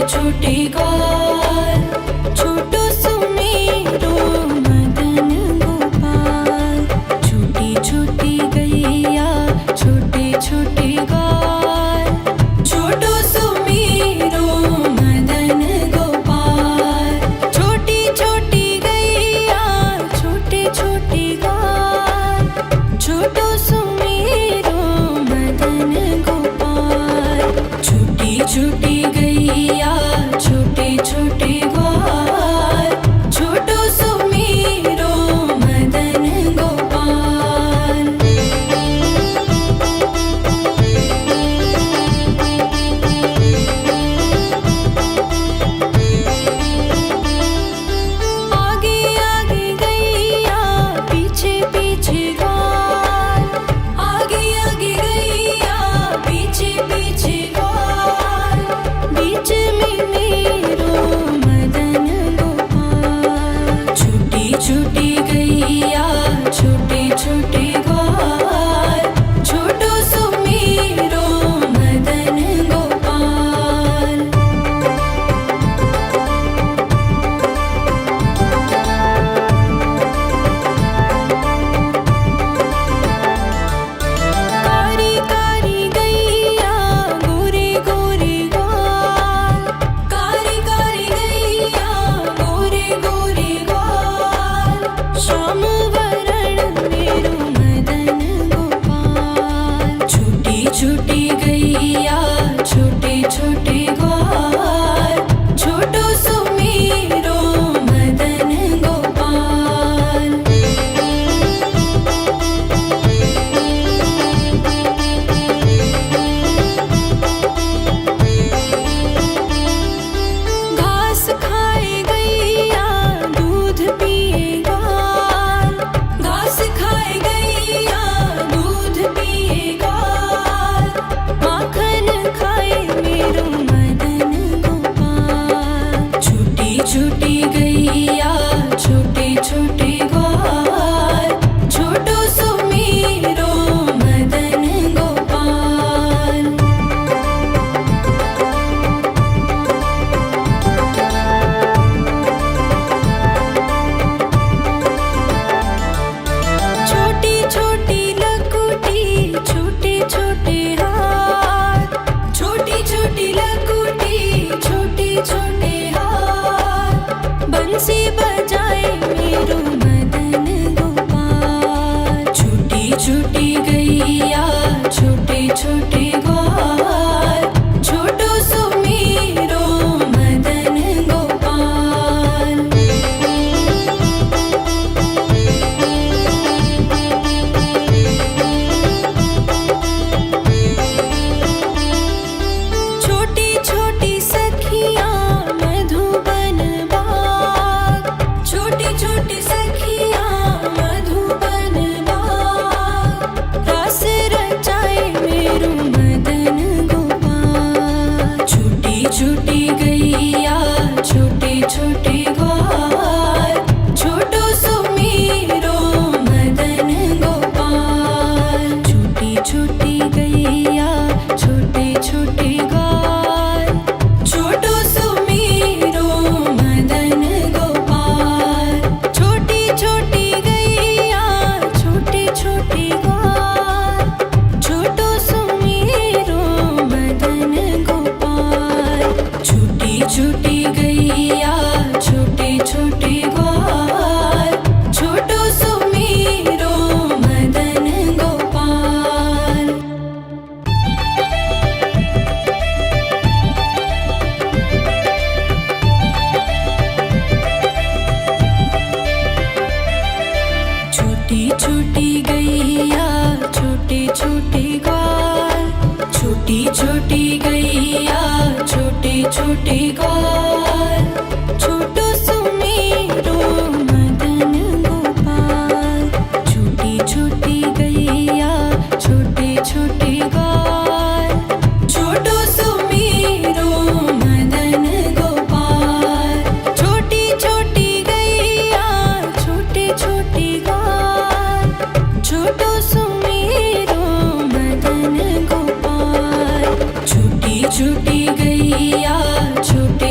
छोटे ग्वाल, छोटो सुमेरो मदन गोपाल। छोटी छोटी गैया छोटे छोटे ग्वाल, छोटो सुमेरो मदन गोपाल। छोटी छोटी गैया छोटे छोटे ग्वाल, छोटो सुमेरो मदन गोपाल। छोटी छोटी गैया छोटे छोटे ग्वाल, छोटो सुमेरो मदन गोपाल। आगे आगे गैया पीछे पीछे ग्वाल, आगे आगे गैया पीछे पीछे ग्वाल। बीच में मेरो मदन गोपाल। छोटी छोटी गैया छोटे छोटे ग्वाल, छोटो सुमेरो मदन गोपाल। कारी कारी गैया गोरे गोरे ग्वाल, कारी कारी गैया गोरे गोरे ग्वाल। श्याम वरण मेरो मदन गोपाल। छोटी छोटी गैया छोटे छोटे ग्वाल, छोटो सुमेरो मदन गोपाल। घास खाए गैया दूध पिए ग्वाल, घास खाए गैया दूध पिए ग्वाल। माखन खाए मेरो मदन गोपाल। छोटी छोटी गैया छोटे छोटे ग्वाल, छोटो सुमेरो मदन गोपाल। छोटी छोटी लकुटी छोटे छोटे हाथ, छोटी छोटी लकुटी छोटे छोटे हाथ। बंसी बजाए मेरो मदन गोपाल। छोटी छोटी गैया छोटे छोटे ग्वाल, छोटो सुमेरो मदन गोपाल। छोटी छोटी सखियाँ मधुबन बाग, छोटी छोटी सखियाँ मधुबन बाग। रास रचाए मेरो मदन गोपाल। छोटी छोटी गैया छोटे छोटे ग्वाल, छोटो सुमेरो मदन गोपाल। छोटी छोटी गैया छोटे छोटे ग्वाल, छोटो सुमेरो मदन गोपाल। छोटी छोटी गैया छोटे छोटे ग्वाल, छोटो सुमेरो मदन गोपाल। छोटी छोटी गैया छोटे छोटे ग्वाल, छोटो सुमेरो मदन गोपाल। छोटी छोटी गैया छोटे छोटे ग्वाल, छोटी छोटी गैया छोटे छोटे ग्वाल, छोटो सुमेरो मदन गोपाल। छोटी छोटी गैया छोटे छोटे ग्वाल, छोटो सुमेरो मदन गोपाल। छोटी छोटी गैया छोटे छोटे ग्वाल, छोटो सुमेरो मदन गोपाल। छोटी छोटी गैया छोटे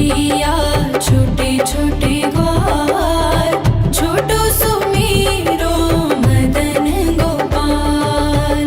गैया छोटे छोटे ग्वाल छोटो सुमेरो मदन गोपाल।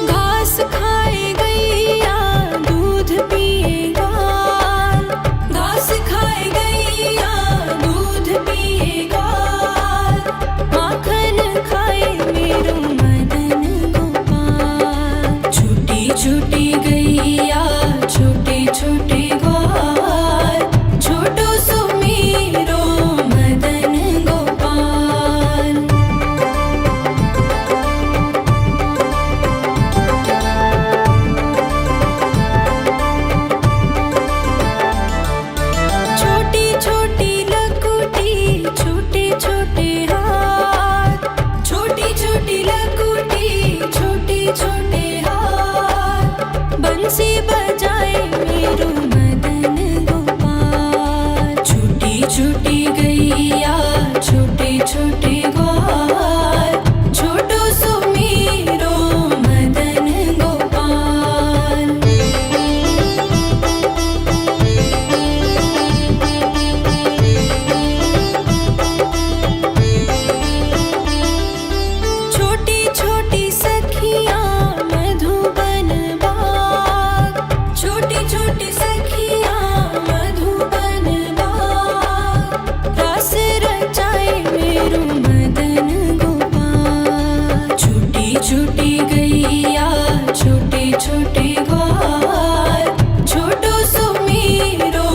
घास खाए गैया दूध पिए ग्वाल घास खाए गैया दूध पिए ग्वाल माखन खाए मेरो मदन गोपाल। छोटी छोटी गैया छोटे छोटे ग्वाल छोटो सुमेरो मदन गोपाल। छोटी छोटी लकुटी छोटे छोटे हाथ छोटी छोटी लकुटी छोटे छोटे हाथ बंसी बजाए मेरो मदन गोपाल। छोटी छोटी गैया छोटे छोटे ग्वाल छोटो सुमेरो मदन गोपाल। छोटी छोटी सखियाँ मधुबन बाग छोटी छोटी सखियाँ मधुबन बाग रास रचाए मेरो मदन गोपाल। छोटी छोटी गैया छोटे छोटे ग्वाल छोटो सुमेरो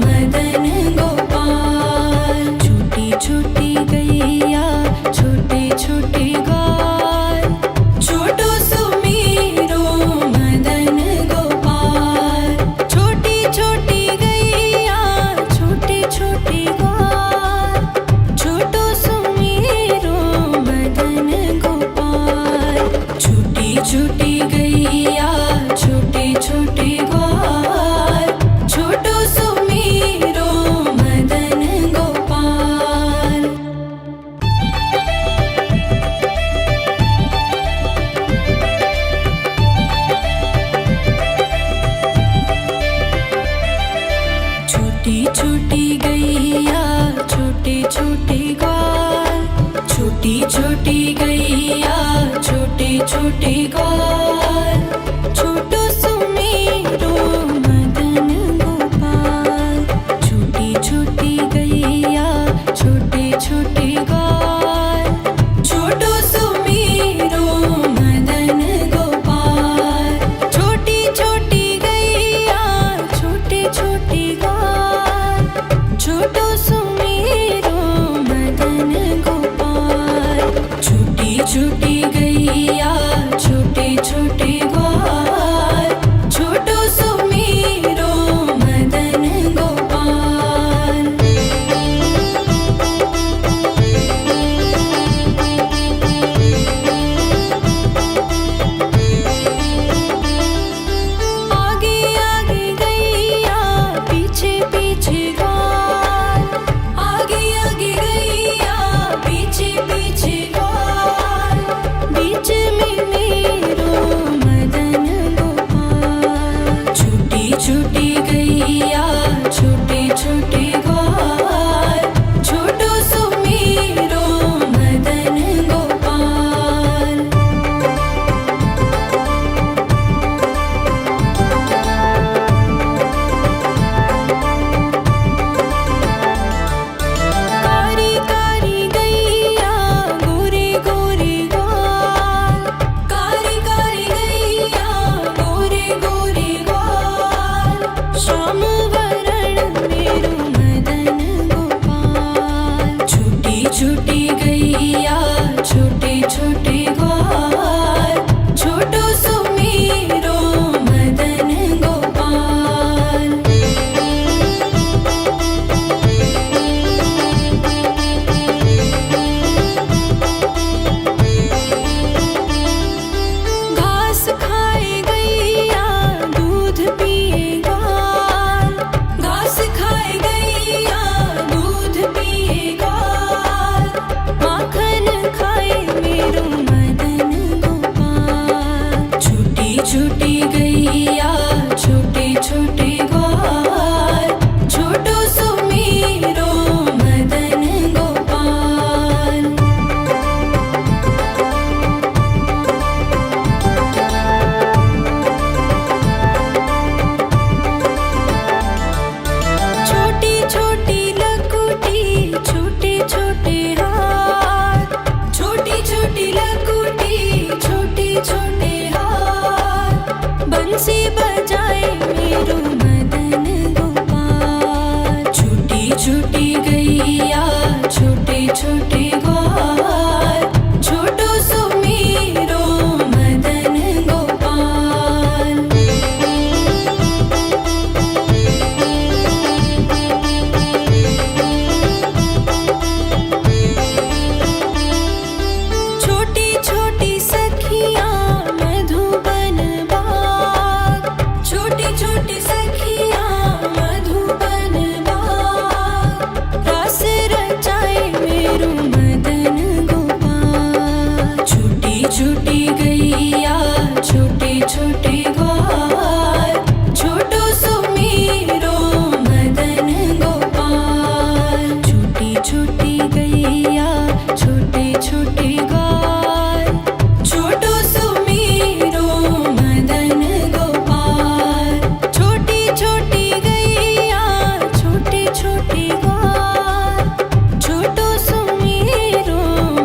मदन गोपाल। छोटी छोटी गैया छोटे छोटे ग्वाल छोटो सुमेरो मदन गोपाल। छोटी छोटी गैया छोटे छोटे ग्वाल छोटो सुमेरो मदन गोपाल। छोटी छोटी गैया छोटे छोटे ग्वाल छोटो सुमेरो मदन गोपाल। छोटी छोटी गैया छोटे छोटे ग्वाल छोटी छोटी गैया छोटे छोटे ग्वाल छोटो सुमेरो मदन गोपाल। छोटी छोटी गैया छोटे छोटे ग्वाल छोटो सुमेरो मदन गोपाल। छोटी छोटी गैया छोटे छोटे ग्वाल छोटो सुमेरो मदन गोपाल। छोटी लकुटी छोटे छोटे हाथ बंसी बजाए मेरो मदन गोपाल। छोटी छोटी गैया छोटे छोटे ग्वाल छोटो सो मेरो मदन गोपाल। छोटी छोटी सखियाँ मधुबन बाग छोटी छोटी सखियाँ मधुबन बाग रस रचाए मेरो मदन गोपाल। छोटी छोटी गैया छोटे छोटे ग्वाल छोटो सो मेरो मदन गोपाल। छोटी छोटी गैया छोटे छोटे ग्वाल छोटो सो मेरो मदन गोपाल। छोटी छोटी गैया छोटे छोटे ग्वाल छोटो सो मेरो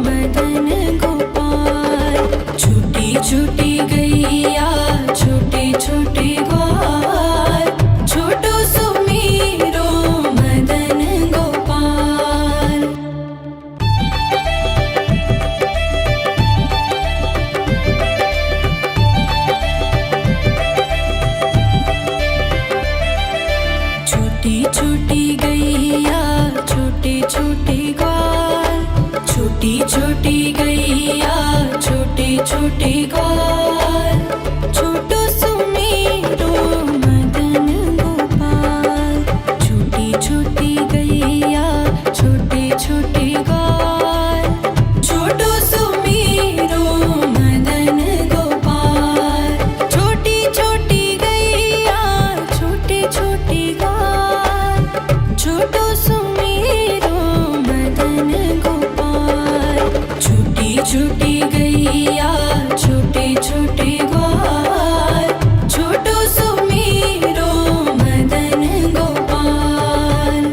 मदन गोपाल। छोटी छोटी गैया छोटे छोटे ग्वाल छोटो सो मेरो मदन गोपाल। छोटी छोटी गैया छोटे छोटे ग्वाल छोटी छोटी गैया छोटे छोटे ग्वाल छोटो सो मेरो मदन गोपाल। छोटी छोटी गैया छोटे छोटे ग्वाल छोटो सो मेरो मदन गोपाल। छोटी छोटी गैया छोटे छोटे ग्वाल छोटो सो मेरो मदन गोपाल। छोटी छोटी गैया छोटे छोटे ग्वाल छोटो सो मेरो मदन गोपाल।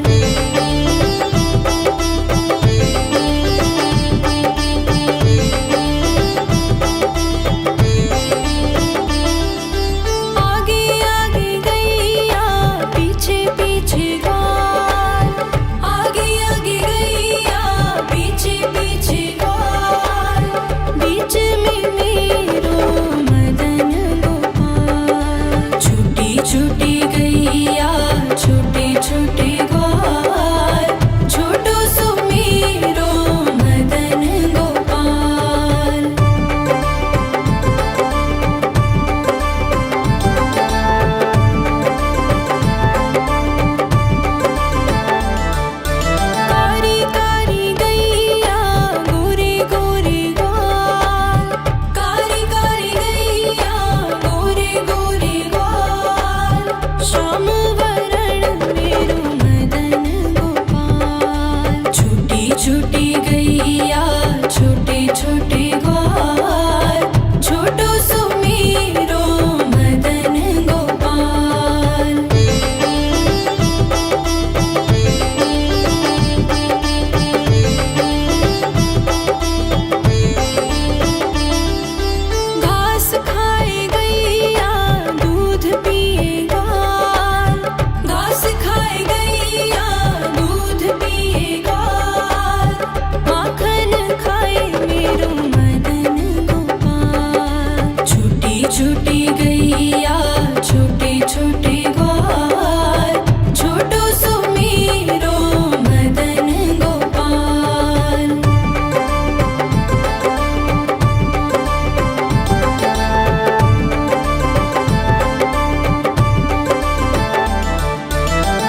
आगे आगे गैया पीछे पीछे ग्वाल आगे आगे गैया पीछे पीछे ग्वाल बीच में मेरो मदन गोपाल। छोटी छोटी गैया छोटे छोटे ग्वाल छोटो सो मेरो मदन गोपाल। कारी कारी गैया गोरे गोरे ग्वाल कारी कारी गैया गोरे गोरे ग्वाल श्याम वरण मेरो मदन गोपाल। छोटी छोटी गैया छोटे छोटे ग्वाल छोटो सो मेरो मदन गोपाल। घास खाए गैया दूध पिए ग्वाल घास खाए गैया दूध पिए ग्वाल माखन खाए मेरो मदन गोपाल। छोटी छोटी गैया छोटे छोटे ग्वाल छोटो सो मेरो मदन गोपाल।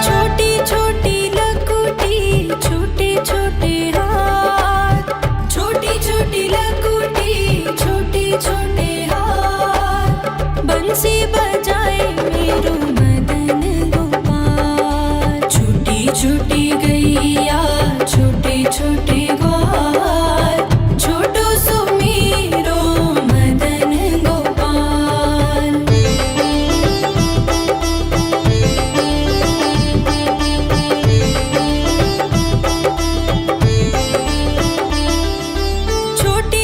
छोटी छोटी लकुटी छोटे छोटे हाथ छोटी छोटी लकुटी छोटे छोटे हाथ बंसी बजाए मेरो मदन गोपाल। छोटी छोटी गैया छोटे छोटे ग्वाल छोटो सो मेरो मदन गोपाल। छोटी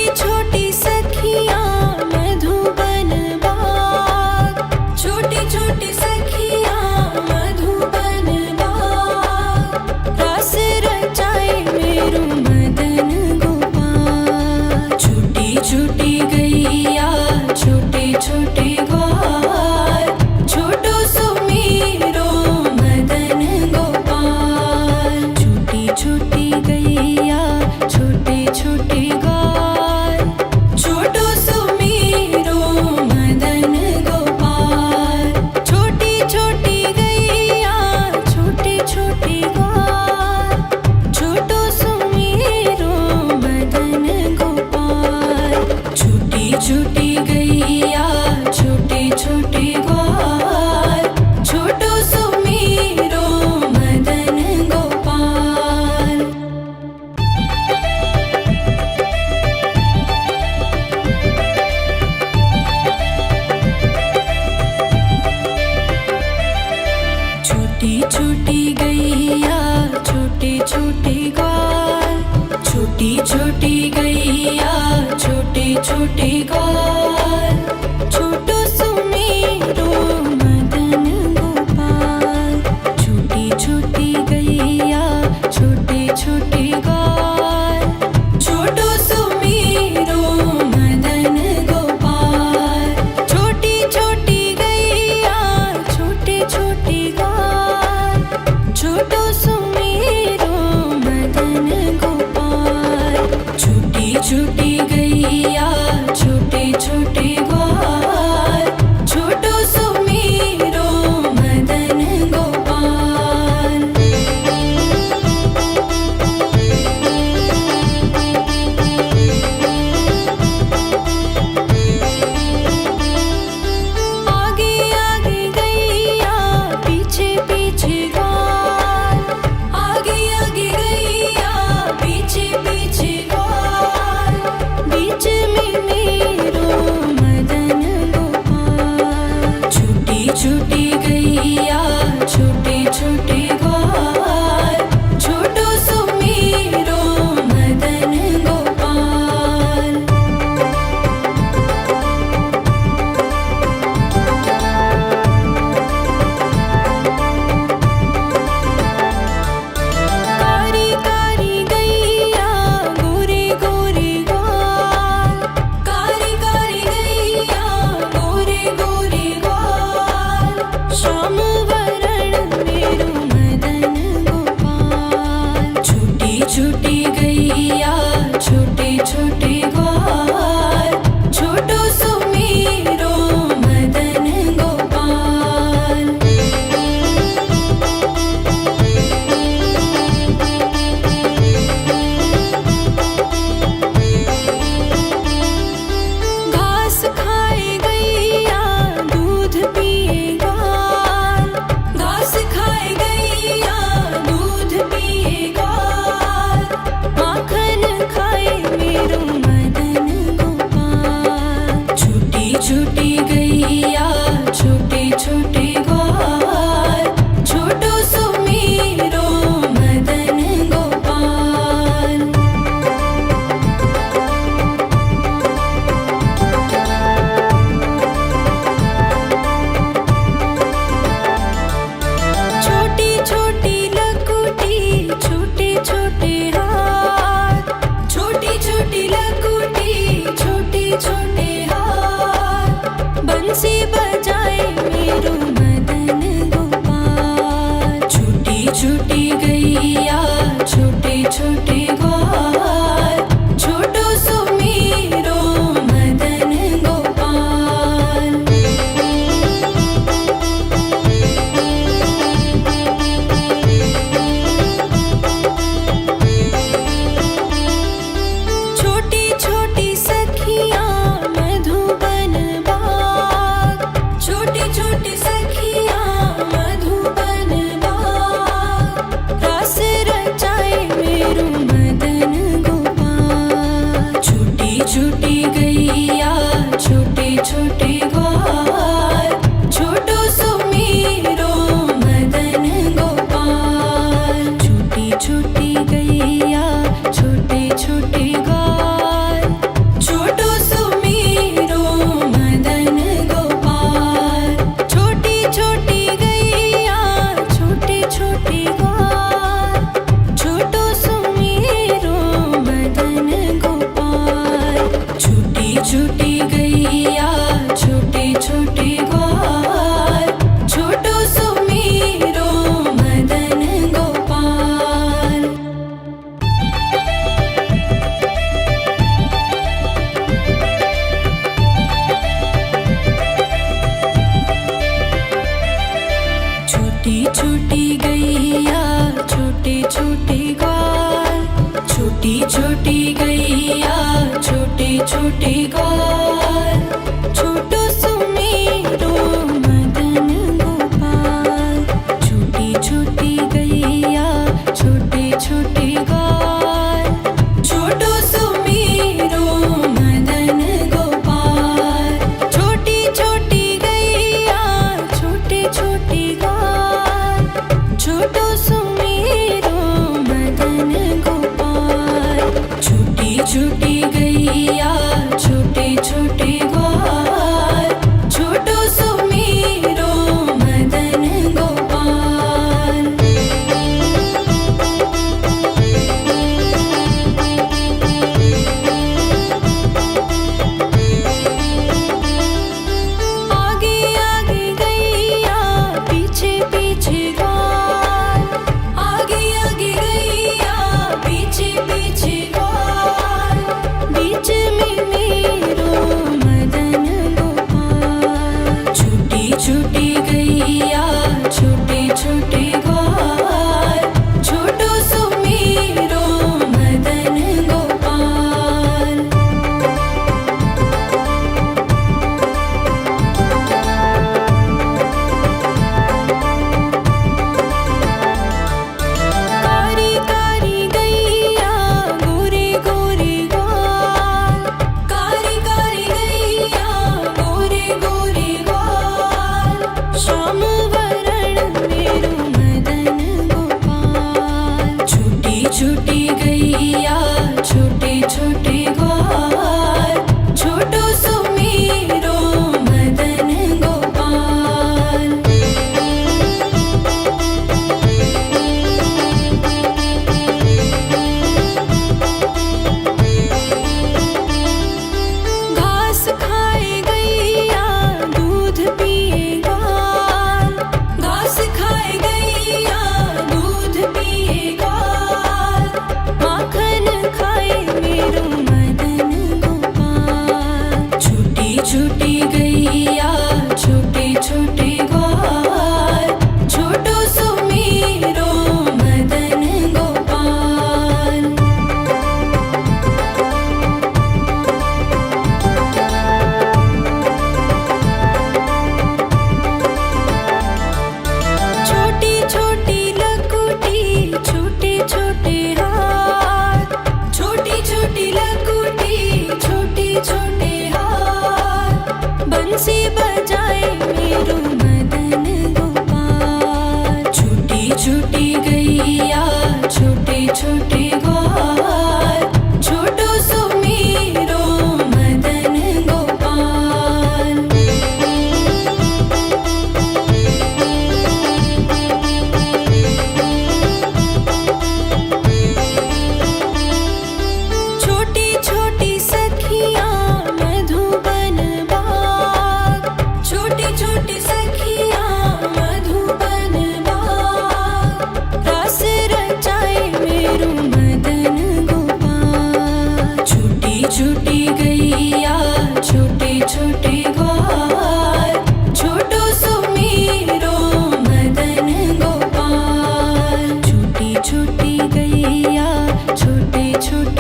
छोटे ग्वाल, छोटो सुमेरो मदन गोपाल। छोटी छोटी गैया छोटे छोटे ग्वाल, छोटो सुमेरो मदन गोपाल। छोटी छोटी गैया छोटे छोटे ग्वाल, छोटो सुमेरो मदन गोपाल। छोटी छोटी गैया छोटे छोटे ग्वाल, छोटो सुमेरो मदन गोपाल। आगे आगे गैया पीछे पीछे ग्वाल, आगे आगे गैया पीछे पीछे ग्वाल। बीच में मेरो मदन गोपाल। छोटी छोटी गैया छोटे छोटे ग्वाल, छोटो सुमेरो मदन गोपाल। कारी कारी गैया गोरे गोरे ग्वाल, कारी कारी गैया गोरे गोरे ग्वाल। श्याम वरण मेरो मदन गोपाल। छोटी छोटी गैया छोटे छोटे ग्वाल, छोटो सुमेरो मदन गोपाल। घास खाए गैया दूध पिए ग्वाल, घास खाए गैया दूध पिए ग्वाल। माखन खाए मेरो मदन गोपाल। छोटी छोटी गैया छोटे छोटे ग्वाल, छोटो सुमेरो मदन गोपाल। छोटी छोटी लकुटी छोटे छोटे हाथ, छोटी छोटी लकुटी छोटे छोटे हाथ। बंसी बजाए मेरो मदन गोपाल। छोटी छोटी गैया छोटे छोटे ग्वाल, छोटो सुमेरो मदन गोपाल। छोटी छोटी सखियाँ मधुबन बाग, छोटी छोटी सखियाँ मधुबन बाग। रास रचाए मेरो मदन गोपाल। छोटी छोटी गैया छोटे छोटे ग्वाल, छोटो सुमेरो मदन गोपाल। छोटी छोटी गैया छोटे छोटे ग्वाल, छोटो सुमेरो मदन गोपाल। छोटी छोटी गैया छोटे छोटे ग्वाल, छोटो सुमेरो मदन गोपाल। छोटी छोटी गैया छोटे छोटे ग्वाल, छोटो सुमेरो मदन गोपाल। छोटी छोटी गैया छोटे छोटे ग्वाल, छोटी छोटी गैया छोटे छोटे ग्वाल, छोटो सुमेरो मदन गोपाल। छोटी छोटी गैया छोटे छोटे ग्वाल, छोटो सुमेरो मदन गोपाल। छोटी छोटी गैया छोटे छोटे ग्वाल, छोटो सुमेरो मदन गोपाल। छोटी छोटी गैया छोटे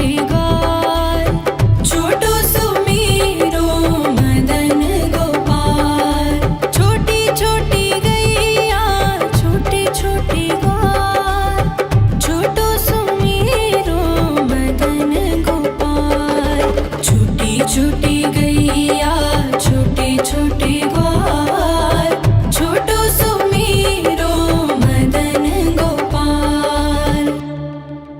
छोटे ग्वाल।